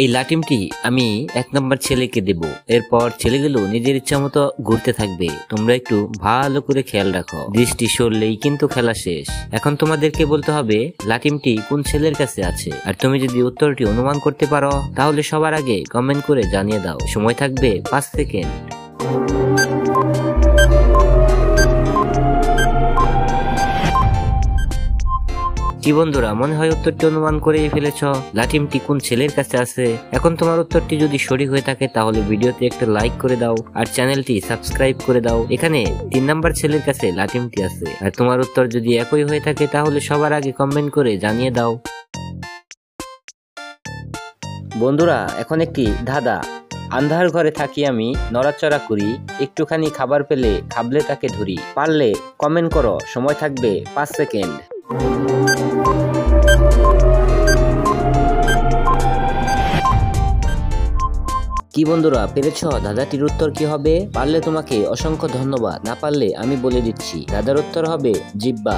এই লাটিমটি আমি 1 নম্বর ছেলেকে দেব। এরপর ছেলেগুলো নিজের ইচ্ছা মতো ঘুরতে থাকবে। তোমরা একটু ভালো করে খেয়াল রাখো, দৃষ্টি সরলেই কিন্তু খেলা শেষ। এখন তোমাদেরকে বলতে হবে লাটিমটি কোন ছেলের কাছে আছে। আর তুমি যদি উত্তরটি অনুমান করতে পারো তাহলে সবার আগে কমেন্ট করে জানিয়ে দাও। সময় থাকবে 5 সেকেন্ড। কি বন্ধুরা, মনে হয় উত্তরটি অনুমান করেই ফেলেছ লাটিমটি কোন ছেলের কাছে আছে। এখন তোমার উত্তরটি যদি সঠিক হয়ে থাকে তাহলে ভিডিওতে একটা লাইক করে দাও আর চ্যানেলটি সাবস্ক্রাইব করে দাও। এখানে 3 নম্বর ছেলের কাছে লাটিমটি আছে। আর তোমার উত্তর যদি একই হয়ে থাকে তাহলে সবার আগে কমেন্ট করে জানিয়ে দাও। বন্ধুরা, এখন একটি ধাঁধা। আন্ধার ঘরে থাকি আমি, নড়াচড়া করি, একটুখানি খাবার পেলে খাবলে তাকে ধরি। পারলে কমেন্ট করো, সময় থাকবে 5 সেকেন্ড। কি বন্ধুরা, পেরেছ? ধাঁধাটির উত্তর কি হবে? পারলে তোমাকে অসংখ্য ধন্যবাদ, না পারলে আমি বলে দিচ্ছি। ধাঁধার উত্তর হবে জিহ্বা।